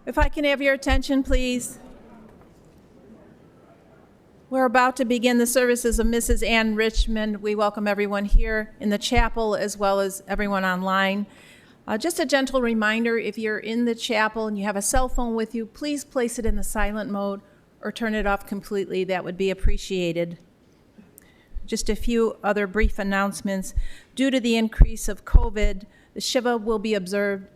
If I can have your attention, please. We're about to begin the services of Mrs. Ann Richman. We welcome everyone here in the chapel as well as everyone online. Just a gentle reminder, if you're in the chapel and you have a cell phone with you, please place it in the silent mode or turn it off completely. That would be appreciated. Just a few other brief announcements. Due to the increase of COVID, the Shiva will be observed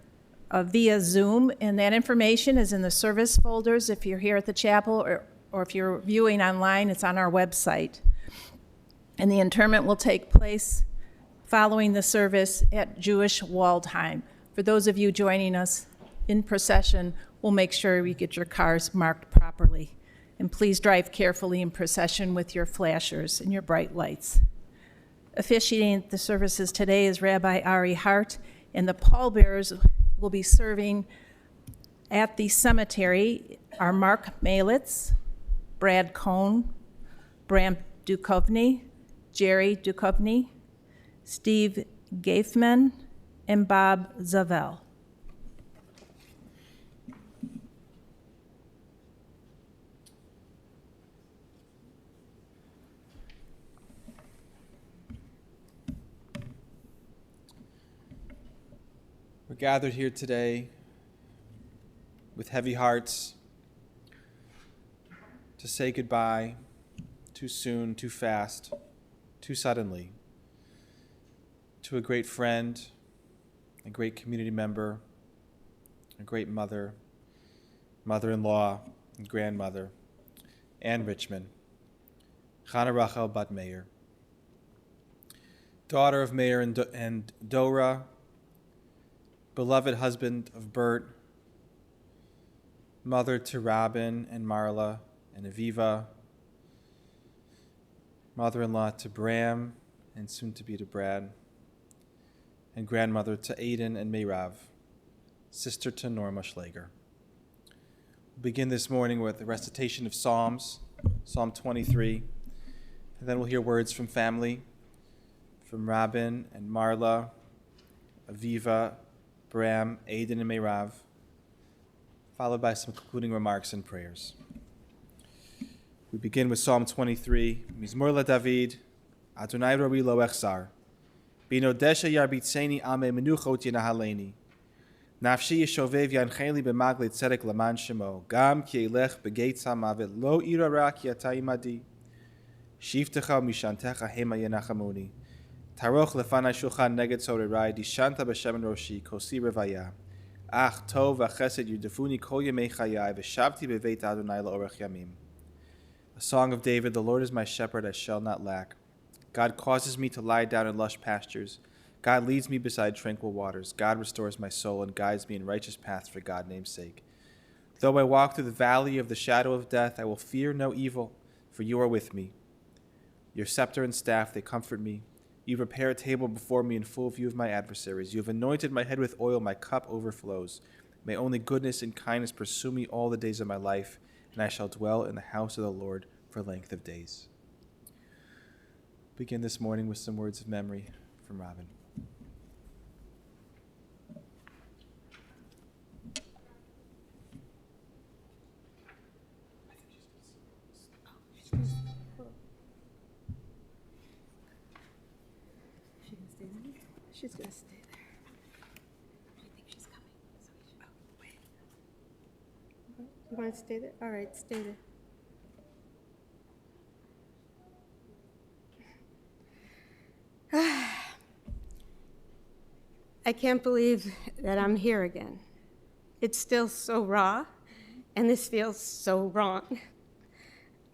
via Zoom, and that information is in the service folders if you're here at the chapel, or if you're viewing online, it's on our website. And the interment will take place following the service at Jewish Waldheim. For those of you joining us in procession, we'll make sure you get your cars marked properly. And please drive carefully in procession with your flashers and your bright lights. Officiating the services today is Rabbi Ari Hart, and the pallbearers will be serving at the cemetery are Mark Malitz, Brad Cohn, Bram Duchovny, Jerry Duchovny, Steve Gaifman, and Bob Zavel. We're gathered here today with heavy hearts to say goodbye too soon, too fast, too suddenly to a great friend, a great community member, a great mother, mother-in-law, and grandmother, Ann Richman, Chana Rachel Bat Meir, daughter of Meir and Dora, beloved husband of Bert, mother to Robin and Marla and Aviva, mother-in-law to Bram and soon to be to Brad, and grandmother to Aiden and Meirav, sister to Norma Schlager. We'll begin this morning with a recitation of Psalms, Psalm 23, and then we'll hear words from family, from Robin and Marla, Aviva, Bram, Aiden, and Meirav, followed by some concluding remarks and prayers. We begin with Psalm 23. Mizmor LaDavid, Adonai Roi Lo Echzar. Bino desha yarbitzeni ame menuchot yenahaleni. Nafshi yeshovev yancheli b'maglet tzedek laman shemo. Gam ki elech begeit hamavet lo irara ki ata imadi. Shiftecha mishantecha hema yenachamoni. Taroch lefanai shulchan neged sorerai dishanta b'shemen roshi kosi revaya. Ach tov v'chesed yudefuni kol yemei chayai v'shavti b'veit Adonai la'orech yamim. A song of David, the Lord is my shepherd, I shall not lack. God causes me to lie down in lush pastures. God leads me beside tranquil waters. God restores my soul and guides me in righteous paths for God's name's sake. Though I walk through the valley of the shadow of death, I will fear no evil, for you are with me. Your scepter and staff, they comfort me. You prepare a table before me in full view of my adversaries. You have anointed my head with oil, my cup overflows. May only goodness and kindness pursue me all the days of my life, and I shall dwell in the house of the Lord for length of days. Begin this morning with some words of memory from Robin. She's going to stay there. I think she's coming. So wait. You want to stay there? All right, stay there. I can't believe that I'm here again. It's still so raw, and this feels so wrong.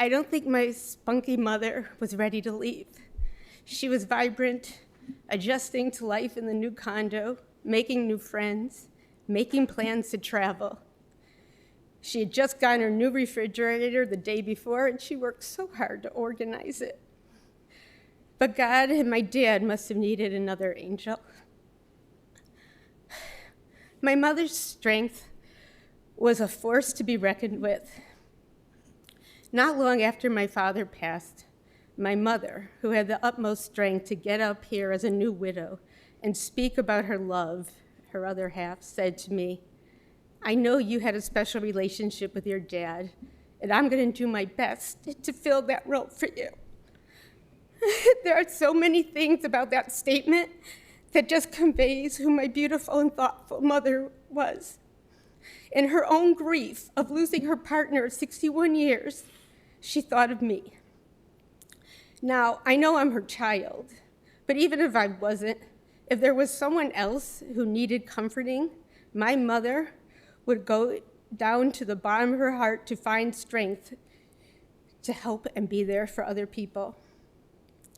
I don't think my spunky mother was ready to leave. She was vibrant, adjusting to life in the new condo, making new friends, making plans to travel. She had just gotten her new refrigerator the day before, and she worked so hard to organize it. But God and my dad must have needed another angel. My mother's strength was a force to be reckoned with. Not long after my father passed, my mother, who had the utmost strength to get up here as a new widow and speak about her love, her other half, said to me, I know you had a special relationship with your dad, and I'm going to do my best to fill that role for you. There are so many things about that statement that just conveys who my beautiful and thoughtful mother was. In her own grief of losing her partner of 61 years, she thought of me. Now, I know I'm her child, but even if I wasn't, if there was someone else who needed comforting, my mother would go down to the bottom of her heart to find strength to help and be there for other people.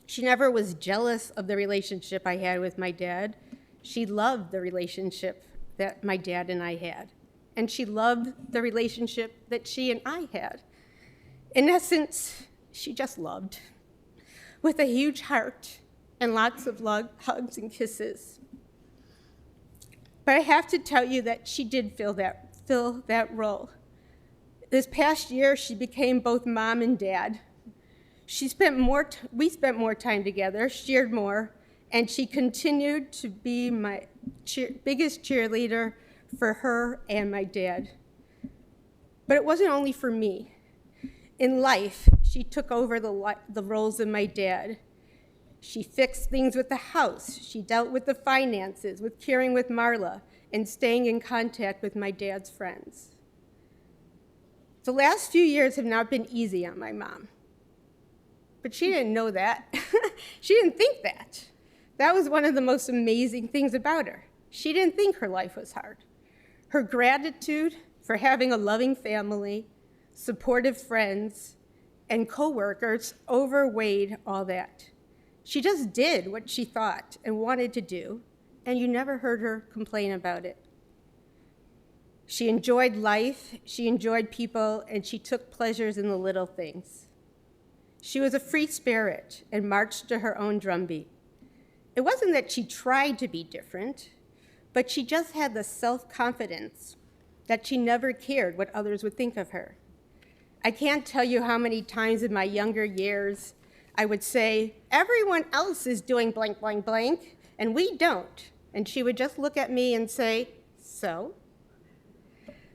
She never was jealous of the relationship I had with my dad. She loved the relationship that my dad and I had. And she loved the relationship that she and I had. In essence, she just loved, with a huge heart and lots of hugs and kisses. But I have to tell you that she did fill that role. This past year, she became both mom and dad. We spent more time together, shared more, and she continued to be my biggest cheerleader for her and my dad. But it wasn't only for me. In life, she took over the roles of my dad. She fixed things with the house. She dealt with the finances, with caring with Marla, and staying in contact with my dad's friends. The last few years have not been easy on my mom. But she didn't know that. She didn't think that. That was one of the most amazing things about her. She didn't think her life was hard. Her gratitude for having a loving family, supportive friends, and coworkers overweighed all that. She just did what she thought and wanted to do, and you never heard her complain about it. She enjoyed life, she enjoyed people, and she took pleasures in the little things. She was a free spirit and marched to her own drumbeat. It wasn't that she tried to be different, but she just had the self-confidence that she never cared what others would think of her. I can't tell you how many times in my younger years I would say, everyone else is doing blank, blank, blank, and we don't. And she would just look at me and say, so?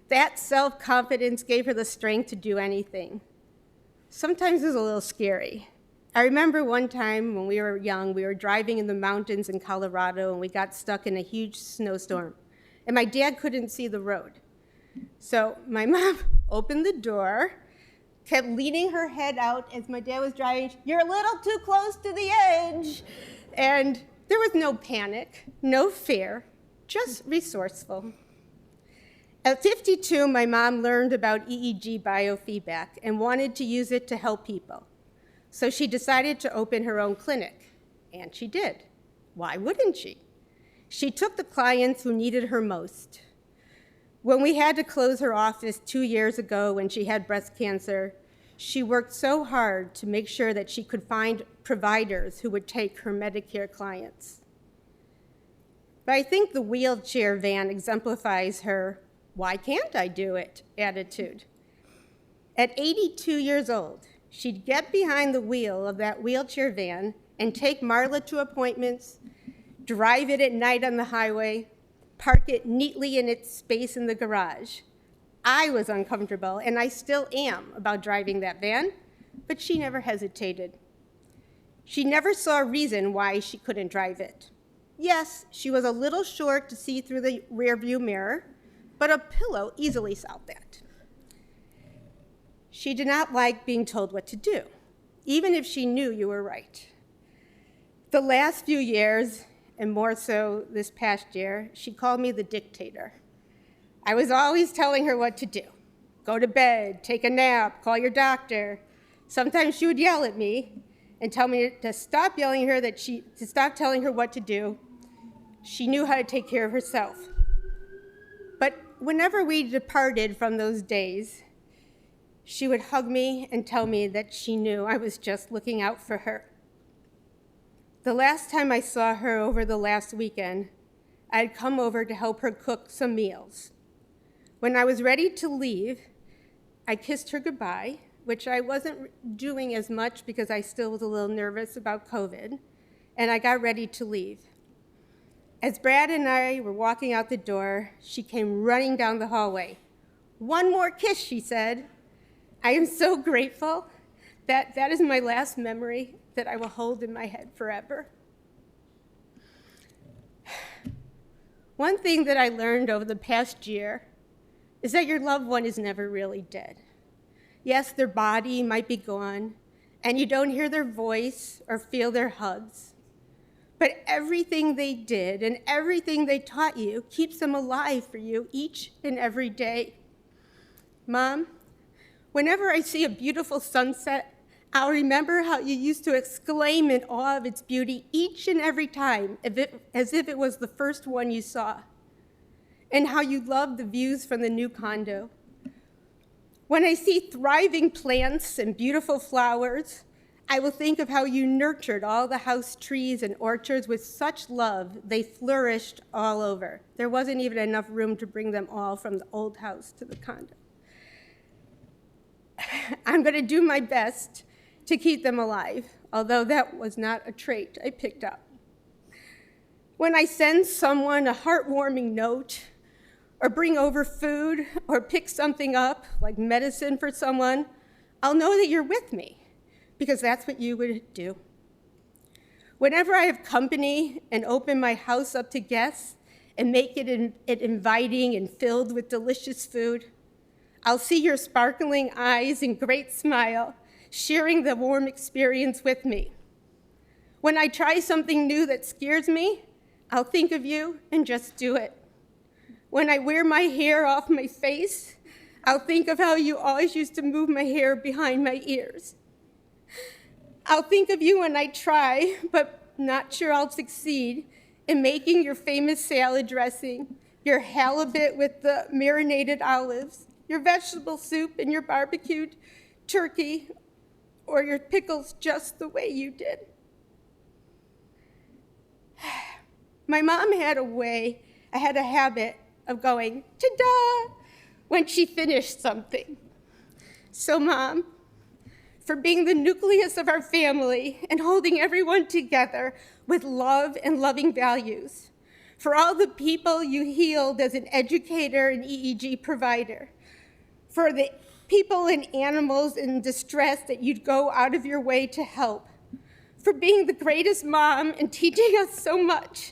That self-confidence gave her the strength to do anything. Sometimes it was a little scary. I remember one time when we were young, we were driving in the mountains in Colorado, and we got stuck in a huge snowstorm. And my dad couldn't see the road. So my mom opened the door, kept leaning her head out as my dad was driving. You're a little too close to the edge. And there was no panic, no fear, just resourceful. At 52, my mom learned about EEG biofeedback and wanted to use it to help people. So she decided to open her own clinic, and she did. Why wouldn't she? She took the clients who needed her most. When we had to close her office 2 years ago when she had breast cancer, she worked so hard to make sure that she could find providers who would take her Medicare clients. But I think the wheelchair van exemplifies her "why can't I do it" attitude. At 82 years old, she'd get behind the wheel of that wheelchair van and take Marla to appointments, drive it at night on the highway, park it neatly in its space in the garage. I was uncomfortable, and I still am, about driving that van, but she never hesitated. She never saw a reason why she couldn't drive it. Yes, she was a little short to see through the rearview mirror, but a pillow easily solved that. She did not like being told what to do, even if she knew you were right. The last few years, and more so this past year, she called me the dictator. I was always telling her what to do. Go to bed, take a nap, call your doctor. Sometimes she would yell at me and tell me to stop yelling at her, to stop telling her what to do. She knew how to take care of herself. But whenever we departed from those days, she would hug me and tell me that she knew I was just looking out for her. The last time I saw her over the last weekend, I had come over to help her cook some meals. When I was ready to leave, I kissed her goodbye, which I wasn't doing as much because I still was a little nervous about COVID, and I got ready to leave. As Brad and I were walking out the door, she came running down the hallway. "One more kiss," she said. I am so grateful that that is my last memory that I will hold in my head forever. One thing that I learned over the past year is that your loved one is never really dead. Yes, their body might be gone, and you don't hear their voice or feel their hugs. But everything they did and everything they taught you keeps them alive for you each and every day. Mom, whenever I see a beautiful sunset, I'll remember how you used to exclaim in awe of its beauty each and every time, as if it was the first one you saw, and how you loved the views from the new condo. When I see thriving plants and beautiful flowers, I will think of how you nurtured all the house trees and orchards with such love they flourished all over. There wasn't even enough room to bring them all from the old house to the condo. I'm going to do my best to keep them alive, although that was not a trait I picked up. When I send someone a heartwarming note, or bring over food, or pick something up, like medicine for someone, I'll know that you're with me, because that's what you would do. Whenever I have company and open my house up to guests and make it inviting and filled with delicious food, I'll see your sparkling eyes and great smile, sharing the warm experience with me. When I try something new that scares me, I'll think of you and just do it. When I wear my hair off my face, I'll think of how you always used to move my hair behind my ears. I'll think of you when I try, but not sure I'll succeed, in making your famous salad dressing, your halibut with the marinated olives, your vegetable soup and your barbecued turkey, or your pickles just the way you did. My mom had a habit of going, ta-da, when she finished something. So Mom, for being the nucleus of our family and holding everyone together with love and loving values, for all the people you healed as an educator and EEG provider, for the people and animals in distress that you'd go out of your way to help, for being the greatest mom and teaching us so much.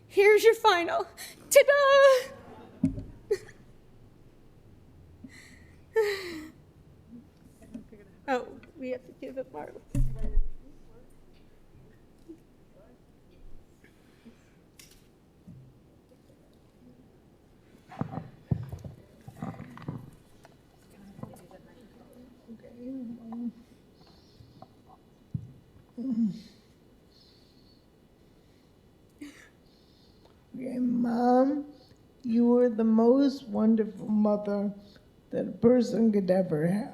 Here's your final, ta-da! Oh, we have to give it Marla. Okay, Mom, you were the most wonderful mother that a person could ever have.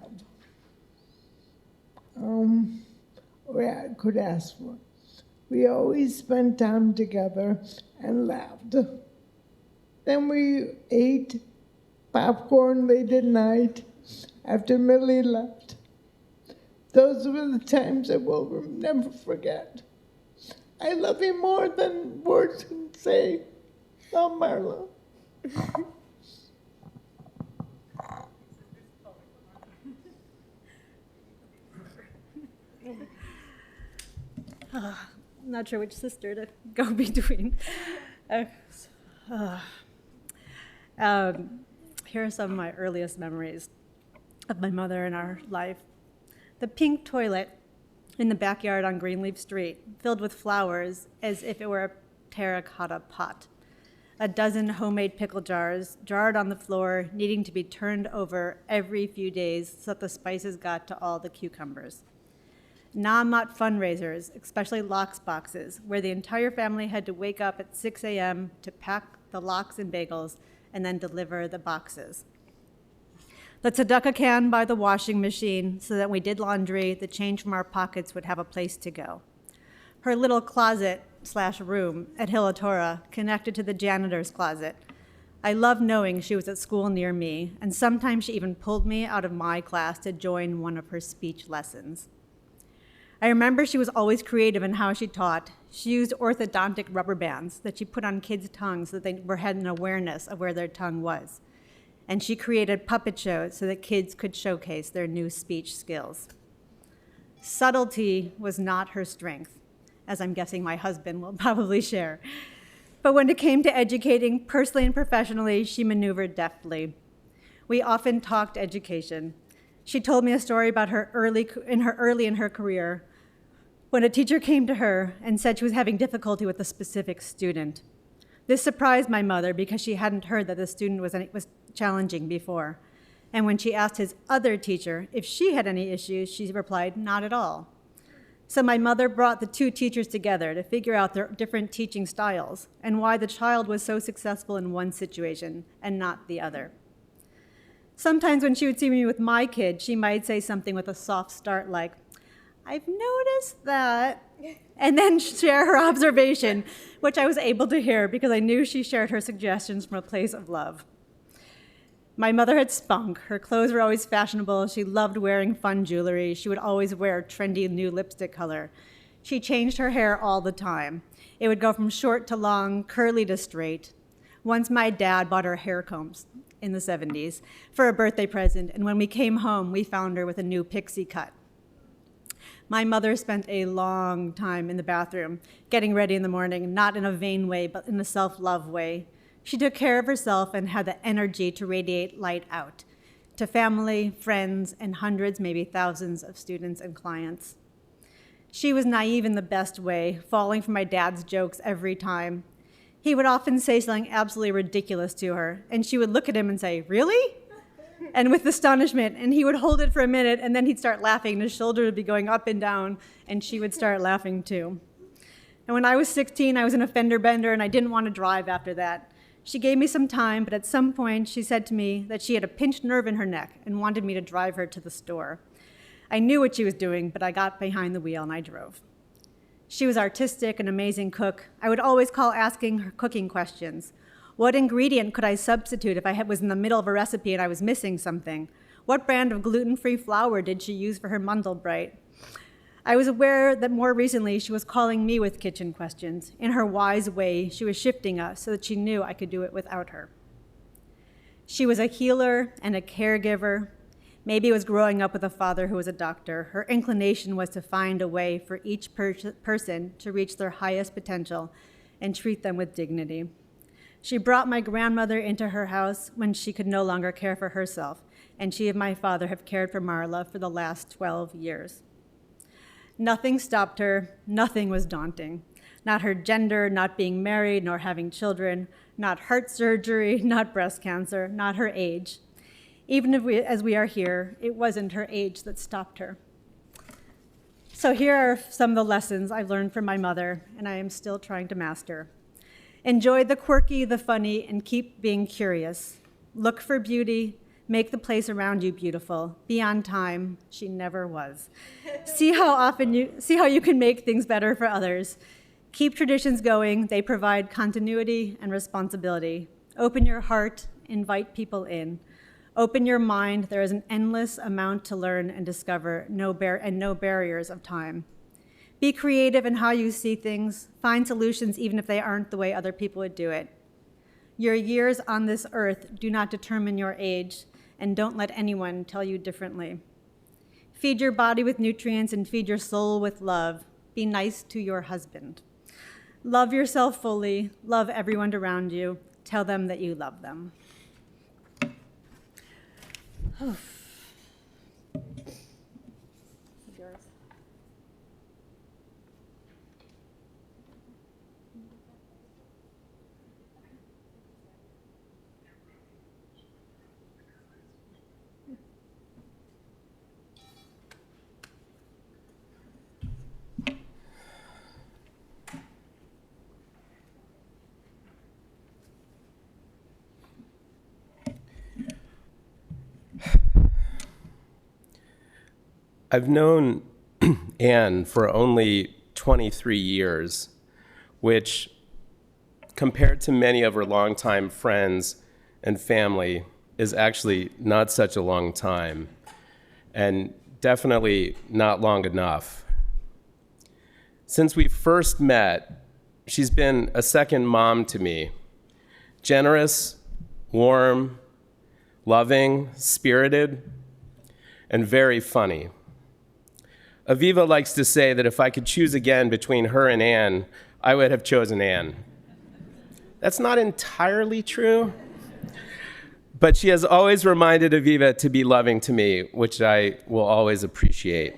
Or I could ask for. We always spent time together and laughed. Then we ate popcorn late at night after Millie left. Those were the times I will never forget. I love you more than words can say. Oh, Marla. Not sure which sister to go between. Here are some of my earliest memories of my mother in our life. The pink toilet in the backyard on Greenleaf Street, filled with flowers as if it were a terracotta pot. A dozen homemade pickle jars, jarred on the floor, needing to be turned over every few days so that the spices got to all the cucumbers. Non-mott fundraisers, especially lox boxes, where the entire family had to wake up at 6 a.m. to pack the lox and bagels and then deliver the boxes. The tzedakah can by the washing machine so that when we did laundry, the change from our pockets would have a place to go. Her little closet/room at Hilla Torah connected to the janitor's closet. I loved knowing she was at school near me, and sometimes she even pulled me out of my class to join one of her speech lessons. I remember she was always creative in how she taught. She used orthodontic rubber bands that she put on kids' tongues so that they had an awareness of where their tongue was. And she created puppet shows so that kids could showcase their new speech skills. Subtlety was not her strength, as I'm guessing my husband will probably share. But when it came to educating personally and professionally, she maneuvered deftly. We often talked education. She told me a story about her early in her career when a teacher came to her and said she was having difficulty with a specific student. This surprised my mother because she hadn't heard that the student was challenging before. And when she asked his other teacher if she had any issues, she replied, not at all. So my mother brought the two teachers together to figure out their different teaching styles and why the child was so successful in one situation and not the other. Sometimes when she would see me with my kid, she might say something with a soft start like, I've noticed that, and then share her observation, which I was able to hear because I knew she shared her suggestions from a place of love. My mother had spunk. Her clothes were always fashionable. She loved wearing fun jewelry. She would always wear a trendy new lipstick color. She changed her hair all the time. It would go from short to long, curly to straight. Once my dad bought her hair combs in the 70s for a birthday present, and when we came home, we found her with a new pixie cut. My mother spent a long time in the bathroom, getting ready in the morning, not in a vain way, but in a self-love way. She took care of herself and had the energy to radiate light out to family, friends, and hundreds, maybe thousands of students and clients. She was naive in the best way, falling for my dad's jokes every time. He would often say something absolutely ridiculous to her, and she would look at him and say, really? And with astonishment, and he would hold it for a minute, and then he'd start laughing, and his shoulder would be going up and down, and she would start laughing too. And when I was 16, I was in a fender bender, and I didn't want to drive after that. She gave me some time, but at some point, she said to me that she had a pinched nerve in her neck and wanted me to drive her to the store. I knew what she was doing, but I got behind the wheel, and I drove. She was artistic, an amazing cook. I would always call asking her cooking questions. What ingredient could I substitute if I was in the middle of a recipe and I was missing something? What brand of gluten-free flour did she use for her Mandelbrot? I was aware that more recently she was calling me with kitchen questions. In her wise way, she was shifting us so that she knew I could do it without her. She was a healer and a caregiver. Maybe it was growing up with a father who was a doctor. Her inclination was to find a way for each person to reach their highest potential and treat them with dignity. She brought my grandmother into her house when she could no longer care for herself, and she and my father have cared for Marla for the last 12 years. Nothing stopped her, nothing was daunting. Not her gender, not being married, nor having children, not heart surgery, not breast cancer, not her age. Even as we are here, it wasn't her age that stopped her. So here are some of the lessons I've learned from my mother, and I am still trying to master. Enjoy the quirky, the funny, and keep being curious. Look for beauty. Make the place around you beautiful. Be on time. She never was. See how you can make things better for others. Keep traditions going. They provide continuity and responsibility. Open your heart. Invite people in. Open your mind. There is an endless amount to learn and discover, and no barriers of time. Be creative in how you see things. Find solutions even if they aren't the way other people would do it. Your years on this earth do not determine your age, and don't let anyone tell you differently. Feed your body with nutrients and feed your soul with love. Be nice to your husband. Love yourself fully. Love everyone around you. Tell them that you love them. I've known Anne for only 23 years, which, compared to many of her longtime friends and family, is actually not such a long time, and definitely not long enough. Since we first met, she's been a second mom to me. Generous, warm, loving, spirited, and very funny. Aviva likes to say that if I could choose again between her and Anne, I would have chosen Anne. That's not entirely true, but she has always reminded Aviva to be loving to me, which I will always appreciate.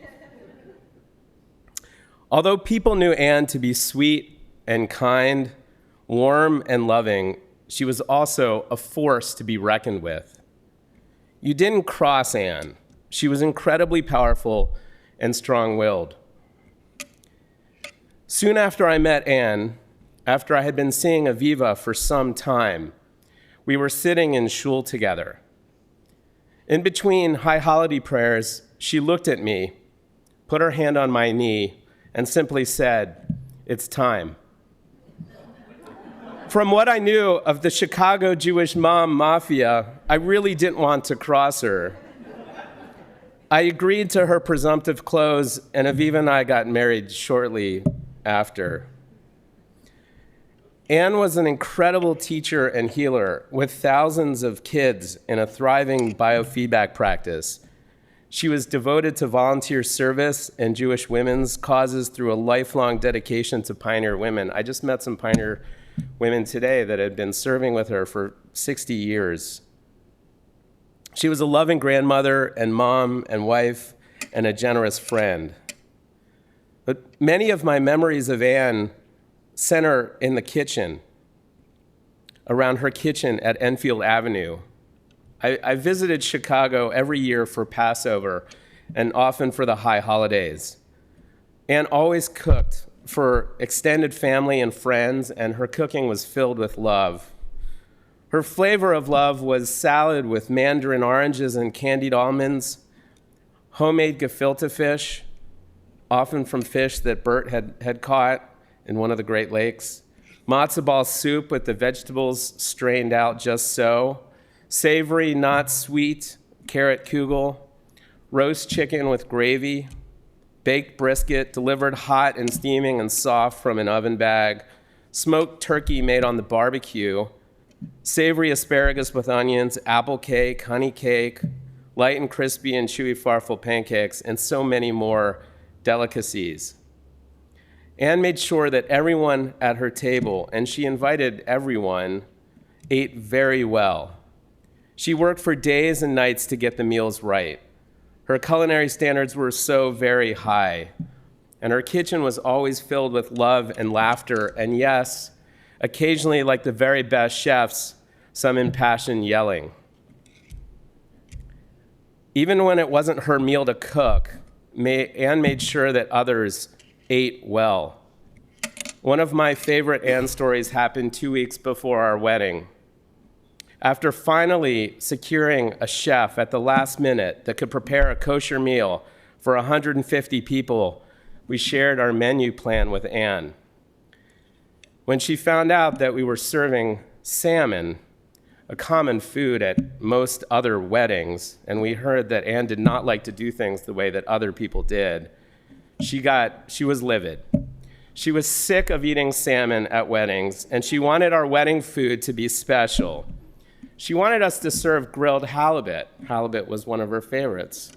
Although people knew Anne to be sweet and kind, warm and loving, she was also a force to be reckoned with. You didn't cross Anne. She was incredibly powerful and strong-willed. Soon after I met Anne, after I had been seeing Aviva for some time, we were sitting in shul together. In between high holiday prayers, she looked at me, put her hand on my knee, and simply said, "It's time." From what I knew of the Chicago Jewish mom mafia, I really didn't want to cross her. I agreed to her presumptive close, and Aviva and I got married shortly after. Anne was an incredible teacher and healer with thousands of kids in a thriving biofeedback practice. She was devoted to volunteer service and Jewish women's causes through a lifelong dedication to pioneer women. I just met some pioneer women today that had been serving with her for 60 years. She was a loving grandmother and mom and wife and a generous friend. But many of my memories of Anne center in the kitchen, around her kitchen at Enfield Avenue. I visited Chicago every year for Passover and often for the high holidays. Anne always cooked for extended family and friends, and her cooking was filled with love. Her flavor of love was salad with mandarin oranges and candied almonds, homemade gefilte fish, often from fish that Bert had caught in one of the Great Lakes, matzo ball soup with the vegetables strained out just so, savory, not sweet, carrot kugel, roast chicken with gravy, baked brisket delivered hot and steaming and soft from an oven bag, smoked turkey made on the barbecue, savory asparagus with onions, apple cake, honey cake, light and crispy and chewy farfel pancakes, and so many more delicacies. Anne made sure that everyone at her table, and she invited everyone, ate very well. She worked for days and nights to get the meals right. Her culinary standards were so very high, and her kitchen was always filled with love and laughter, and yes, occasionally, like the very best chefs, some impassioned yelling. Even when it wasn't her meal to cook, Anne made sure that others ate well. One of my favorite Anne stories happened 2 weeks before our wedding. After finally securing a chef at the last minute that could prepare a kosher meal for 150 people, we shared our menu plan with Anne. When she found out that we were serving salmon, a common food at most other weddings, and we heard that Anne did not like to do things the way that other people did, she was livid. She was sick of eating salmon at weddings, and she wanted our wedding food to be special. She wanted us to serve grilled halibut. Halibut was one of her favorites.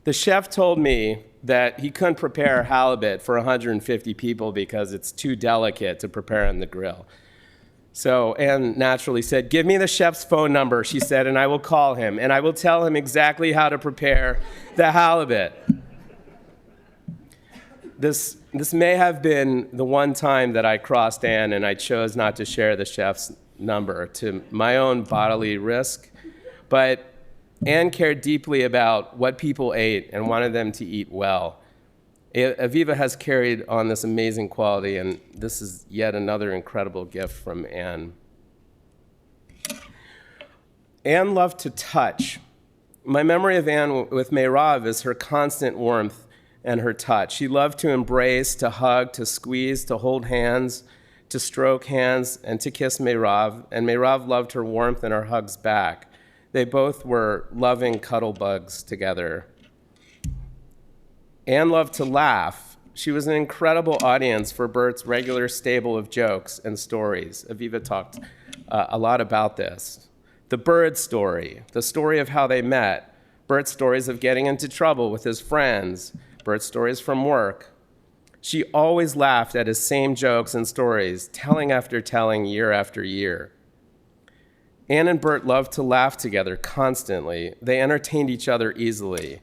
The chef told me that he couldn't prepare halibut for 150 people because it's too delicate to prepare on the grill. So Anne naturally said, "Give me the chef's phone number," she said, "and I will call him, and I will tell him exactly how to prepare the halibut." This may have been the one time that I crossed Anne and I chose not to share the chef's number to my own bodily risk, but Anne cared deeply about what people ate and wanted them to eat well. Aviva has carried on this amazing quality, and this is yet another incredible gift from Anne. Anne loved to touch. My memory of Anne with Meirav is her constant warmth and her touch. She loved to embrace, to hug, to squeeze, to hold hands, to stroke hands, and to kiss Meirav, and Meirav loved her warmth and her hugs back. They both were loving cuddle bugs together. Anne loved to laugh, She was an incredible audience for Bert's regular stable of jokes and stories. Aviva talked a lot about this. The bird story, the story of how they met, Bert's stories of getting into trouble with his friends, Bert's stories from work. She always laughed at his same jokes and stories, telling after telling, year after year. Anne and Bert loved to laugh together constantly. They entertained each other easily.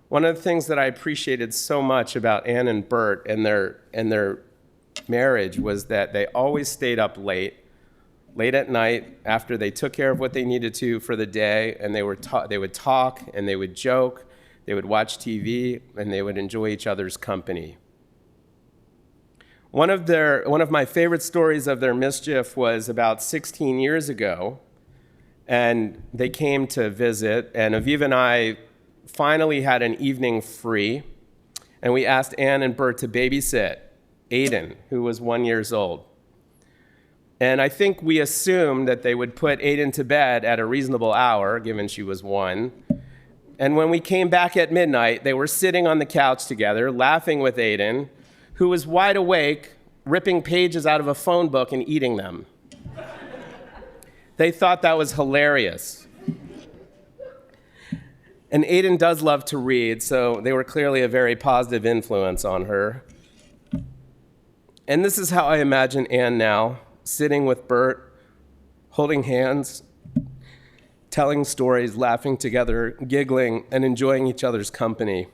One of the things that I appreciated so much about Anne and Bert and their marriage was that they always stayed up late at night after they took care of what they needed to for the day, and they would talk and they would joke, they would watch TV, and they would enjoy each other's company. One of my favorite stories of their mischief was about 16 years ago, and they came to visit, and Aviva and I finally had an evening free, and we asked Anne and Bert to babysit Aiden, who was 1 year old. And I think we assumed that they would put Aiden to bed at a reasonable hour, given she was 1. And when we came back at midnight, they were sitting on the couch together, laughing with Aiden, who was wide awake, ripping pages out of a phone book and eating them. They thought that was hilarious. And Aiden does love to read, so they were clearly a very positive influence on her. And this is how I imagine Anne now, sitting with Bert, holding hands, telling stories, laughing together, giggling, and enjoying each other's company.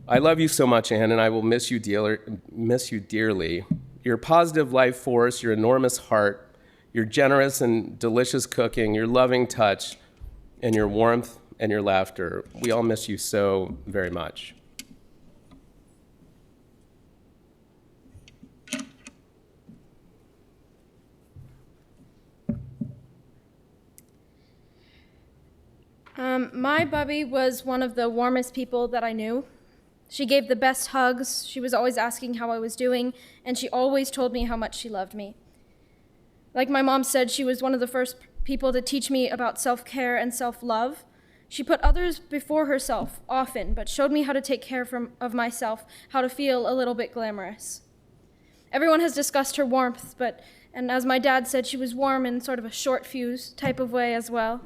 I love you so much, Anne, and I will miss you dearly. Your positive life force, your enormous heart, your generous and delicious cooking, your loving touch, and your warmth and your laughter. We all miss you so very much. My Bubby was one of the warmest people that I knew. She gave the best hugs, she was always asking how I was doing, and she always told me how much she loved me. Like my mom said, she was one of the first people to teach me about self-care and self-love. She put others before herself often, but showed me how to take care of myself, how to feel a little bit glamorous. Everyone has discussed her warmth, and as my dad said, she was warm in sort of a short fuse type of way as well.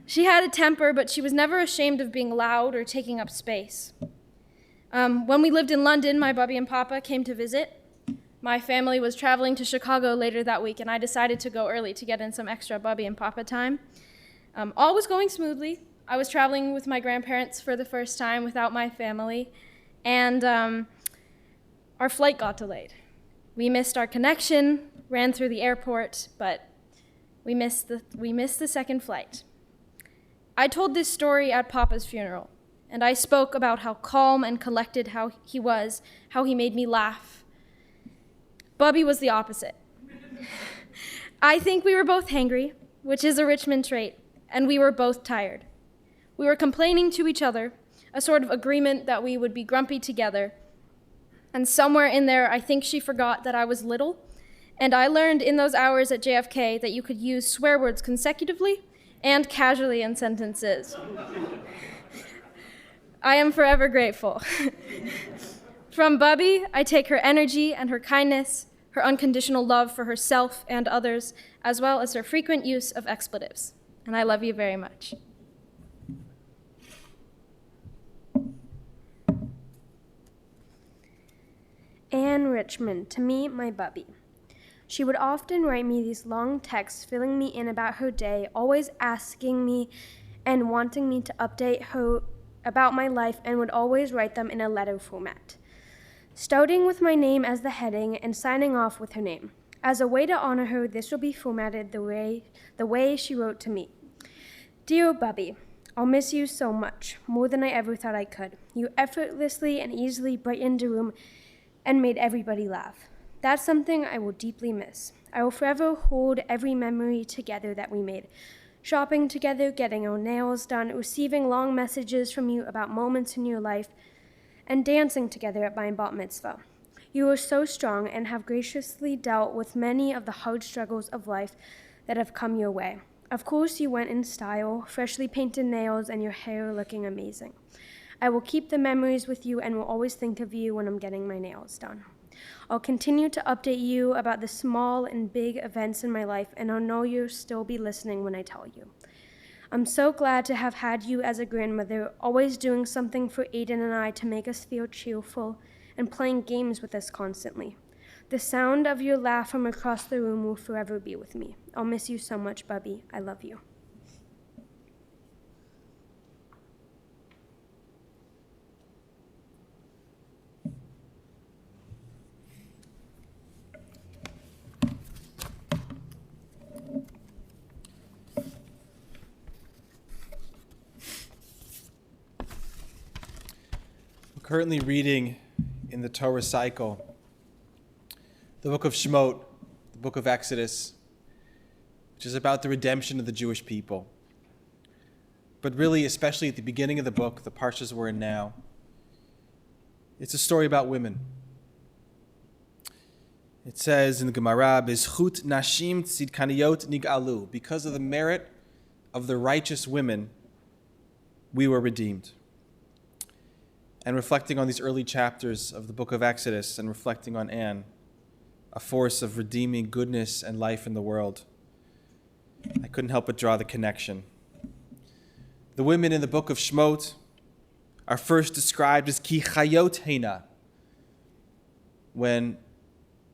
She had a temper, but she was never ashamed of being loud or taking up space. When we lived in London, my Bubby and Papa came to visit. My family was traveling to Chicago later that week, and I decided to go early to get in some extra Bubby and Papa time. All was going smoothly. I was traveling with my grandparents for the first time without my family, and our flight got delayed. We missed our connection, ran through the airport, but we missed the second flight. I told this story at Papa's funeral, and I spoke about how calm and collected how he was, how he made me laugh. Bubby was the opposite. I think we were both hangry, which is a Richman trait, and we were both tired. We were complaining to each other, a sort of agreement that we would be grumpy together. And somewhere in there, I think she forgot that I was little, and I learned in those hours at JFK that you could use swear words consecutively and casually in sentences. I am forever grateful. From Bubby, I take her energy and her kindness, her unconditional love for herself and others, as well as her frequent use of expletives. And I love you very much. Anne Richman, to me, my Bubby. She would often write me these long texts filling me in about her day, always asking me and wanting me to update her about my life, and would always write them in a letter format, starting with my name as the heading and signing off with her name. As a way to honor her, this will be formatted the way she wrote to me. Dear Bubby, I'll miss you so much, more than I ever thought I could. You effortlessly and easily brightened a room and made everybody laugh. That's something I will deeply miss. I will forever hold every memory together that we made. Shopping together, getting our nails done, receiving long messages from you about moments in your life, and dancing together at my bat mitzvah. You are so strong and have graciously dealt with many of the hard struggles of life that have come your way. Of course, you went in style, freshly painted nails and your hair looking amazing. I will keep the memories with you and will always think of you when I'm getting my nails done. I'll continue to update you about the small and big events in my life, and I'll know you'll still be listening when I tell you. I'm so glad to have had you as a grandmother, always doing something for Aiden and I to make us feel cheerful and playing games with us constantly. The sound of your laugh from across the room will forever be with me. I'll miss you so much, Bubby. I love you. Currently reading in the Torah cycle the book of Shemot, the book of Exodus, which is about the redemption of the Jewish people. But really, especially at the beginning of the book, the parshas we're in now, it's a story about women. It says in the Gemara, "B'zchut nashim tzidkaniyot nig'alu." Because of the merit of the righteous women, we were redeemed. And reflecting on these early chapters of the book of Exodus and reflecting on Anne, a force of redeeming goodness and life in the world, I couldn't help but draw the connection. The women in the book of Shemot are first described as ki chayot heina. When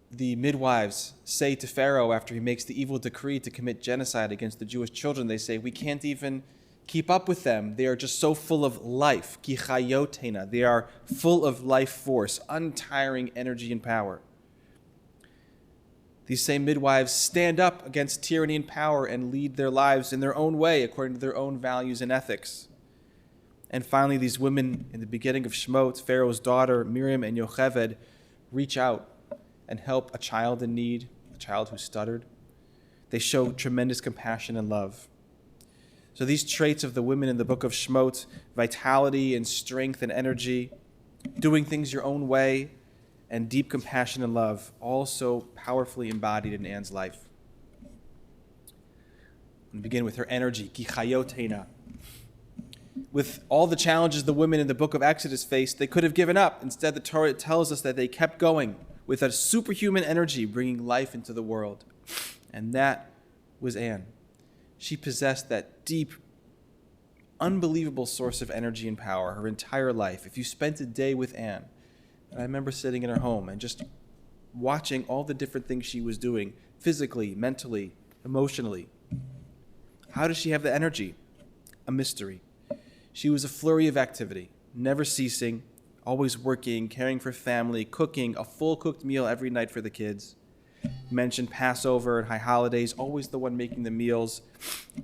the midwives say to Pharaoh after he makes the evil decree to commit genocide against the Jewish children, they say, we can't even keep up with them. They are just so full of life. Ki chayot heina. They are full of life force, untiring energy and power. These same midwives stand up against tyranny and power and lead their lives in their own way, according to their own values and ethics. And finally, these women in the beginning of Shemot, Pharaoh's daughter, Miriam and Yocheved, reach out and help a child in need, a child who stuttered. They show tremendous compassion and love. So these traits of the women in the book of Shemot, vitality and strength and energy, doing things your own way, and deep compassion and love, all so powerfully embodied in Anne's life. We begin with her energy, ki chayot heina. With all the challenges the women in the book of Exodus faced, they could have given up. Instead, the Torah tells us that they kept going with a superhuman energy, bringing life into the world. And that was Anne. She possessed that deep, unbelievable source of energy and power her entire life. If you spent a day with Anne, and I remember sitting in her home and just watching all the different things she was doing, physically, mentally, emotionally. How does she have the energy? A mystery. She was a flurry of activity, never ceasing, always working, caring for family, cooking, a full cooked meal every night for the kids. Mentioned Passover and high holidays, always the one making the meals,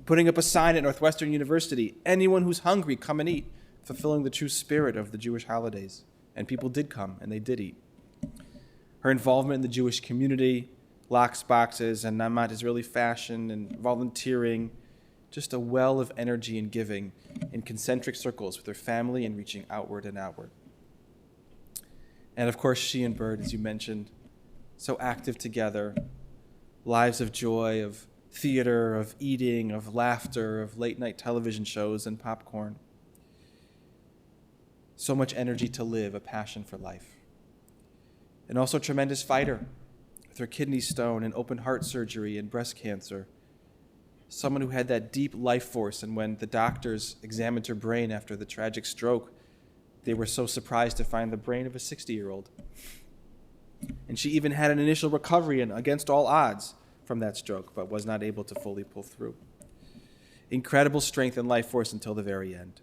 putting up a sign at Northwestern University, anyone who's hungry, come and eat, fulfilling the true spirit of the Jewish holidays. And people did come, and they did eat. Her involvement in the Jewish community, locks boxes and Namat Israeli fashion and volunteering, just a well of energy and giving in concentric circles with her family and reaching outward and outward. And of course, she and Bird, as you mentioned, so active together, lives of joy, of theater, of eating, of laughter, of late-night television shows and popcorn. So much energy to live, a passion for life. And also a tremendous fighter with her kidney stone and open heart surgery and breast cancer. Someone who had that deep life force, and when the doctors examined her brain after the tragic stroke, they were so surprised to find the brain of a 60-year-old. And she even had an initial recovery and against all odds from that stroke, but was not able to fully pull through. Incredible strength and life force until the very end.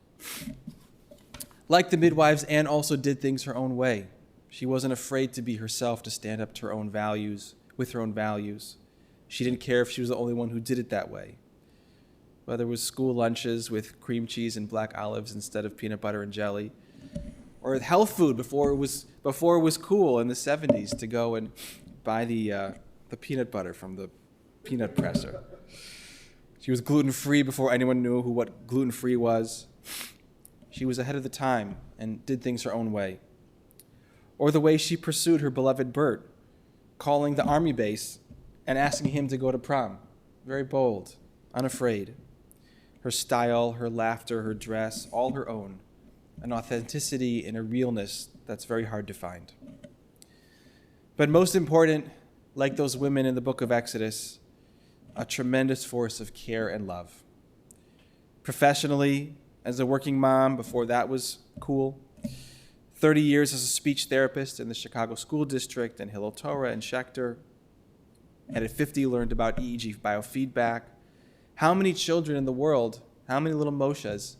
Like the midwives, Anne also did things her own way. She wasn't afraid to be herself, to stand up to her own values, with her own values. She didn't care if she was the only one who did it that way. Whether it was school lunches with cream cheese and black olives instead of peanut butter and jelly, or health food before it was cool in the 70s to go and buy the peanut butter from the peanut presser. She was gluten-free before anyone knew what gluten-free was. She was ahead of the time and did things her own way. Or the way she pursued her beloved Bert, calling the army base and asking him to go to prom. Very bold, unafraid. Her style, her laughter, her dress, all her own. an authenticity and a realness that's very hard to find. But most important, like those women in the book of Exodus, a tremendous force of care and love. Professionally, as a working mom, before that was cool, 30 years as a speech therapist in the Chicago School District and Hillel Torah and Schechter, and at 50 learned about EEG biofeedback. How many children in the world, how many little Moshas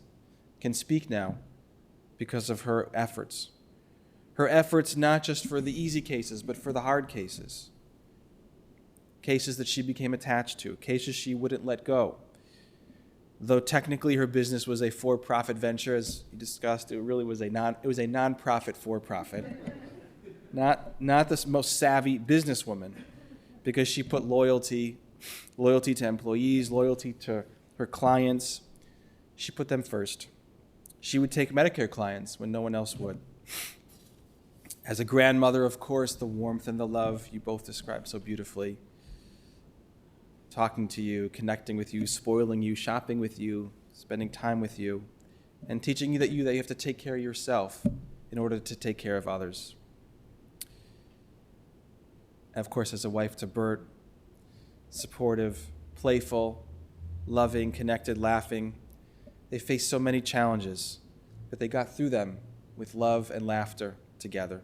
can speak now because of her efforts? Her efforts not just for the easy cases, but for the hard cases. Cases that she became attached to, cases she wouldn't let go. Though technically her business was a for-profit venture, as you discussed, it really was a non-profit for-profit. Not the most savvy businesswoman, because she put loyalty to employees, loyalty to her clients. She put them first. She would take Medicare clients when no one else would. As a grandmother, of course, the warmth and the love you both described so beautifully. Talking to you, connecting with you, spoiling you, shopping with you, spending time with you, and teaching you that you have to take care of yourself in order to take care of others. And of course, as a wife to Bert, supportive, playful, loving, connected, laughing. They faced so many challenges, but they got through them with love and laughter together.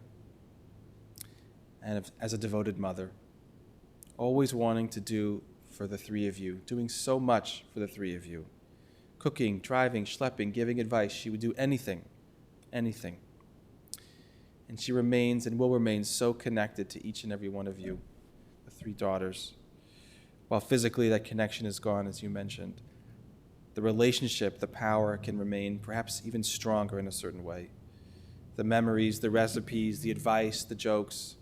And as a devoted mother, always wanting to do for the three of you, doing so much for the three of you. Cooking, driving, schlepping, giving advice. She would do anything. And she remains and will remain so connected to each and every one of you, the three daughters. While physically that connection is gone, as you mentioned, the relationship, the power can remain perhaps even stronger in a certain way. The memories, the recipes, the advice, the jokes,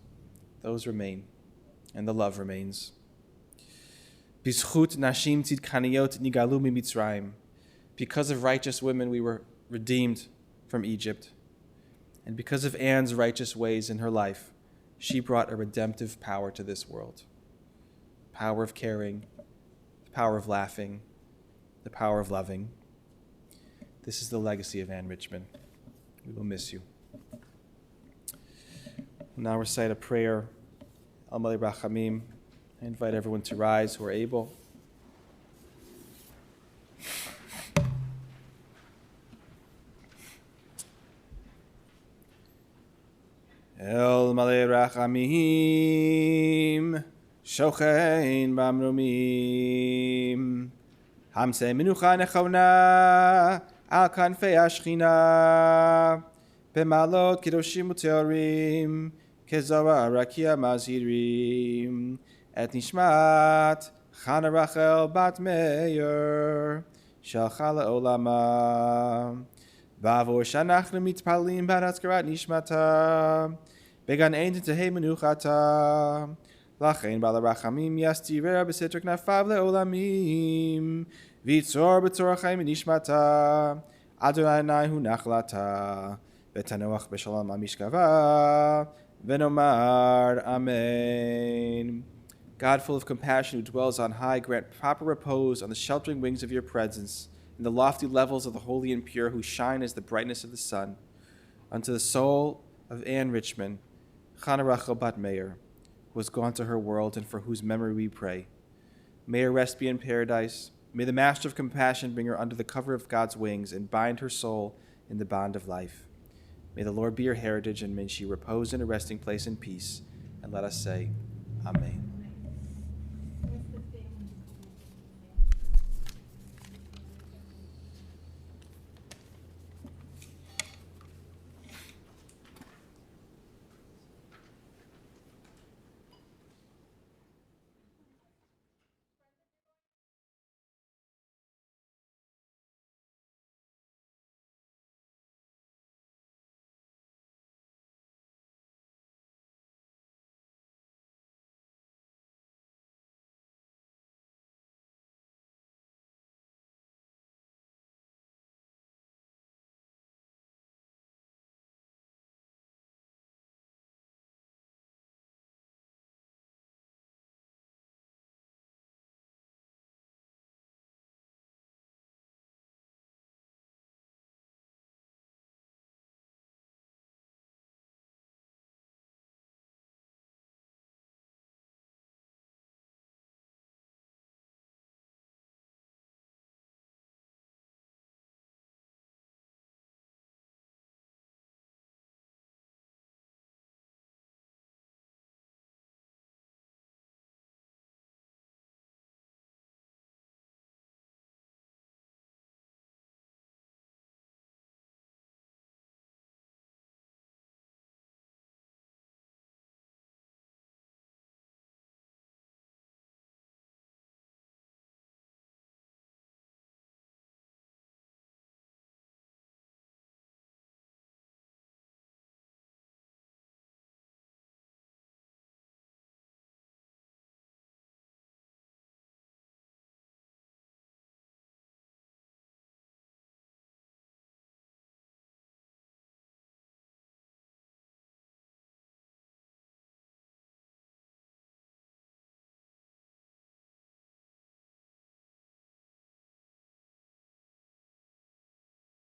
those remain, and the love remains. Bizchut nashim tzidkaniyot nigalu mimitzrayim. Because of righteous women, we were redeemed from Egypt. And because of Anne's righteous ways in her life, she brought a redemptive power to this world. The power of caring, the power of laughing, the power of loving. This is the legacy of Anne Richman. We will miss you. We'll now recite a prayer, Al Malei Rachamim. I invite everyone to rise who are able. El Malei Rachamim, Shochein Bamrumim, Hamse Menucha Nechona, Al Kanfei Ashchina, Bemalot Kedoshim Uteorim, Kezara Rakia Mazirim, Et Nishmat, Chana Rachel Bat Meir, Shalcha Le'olama, Bavor Shanachnu Mitpalim Baratzkarat Nishmata, Began Ein Tehei Menuchata, Lachein Bala Rachamim Yastireh B'Setrek Nafav Le'olamim, Vitzor B'Tzor Chaim Nishmata, Adonai Hu Nachlata, V'Tanoach B'Shalom Amishkava, V'Nomar Amen. God, full of compassion, who dwells on high, grant proper repose on the sheltering wings of your presence, in the lofty levels of the holy and pure, who shine as the brightness of the sun. Unto the soul of Anne Richman, Chana Rachel Bat Meir, who has gone to her world and for whose memory we pray. May her rest be in paradise. May the Master of Compassion bring her under the cover of God's wings and bind her soul in the bond of life. May the Lord be her heritage, and may she repose in a resting place in peace. And let us say, Amen.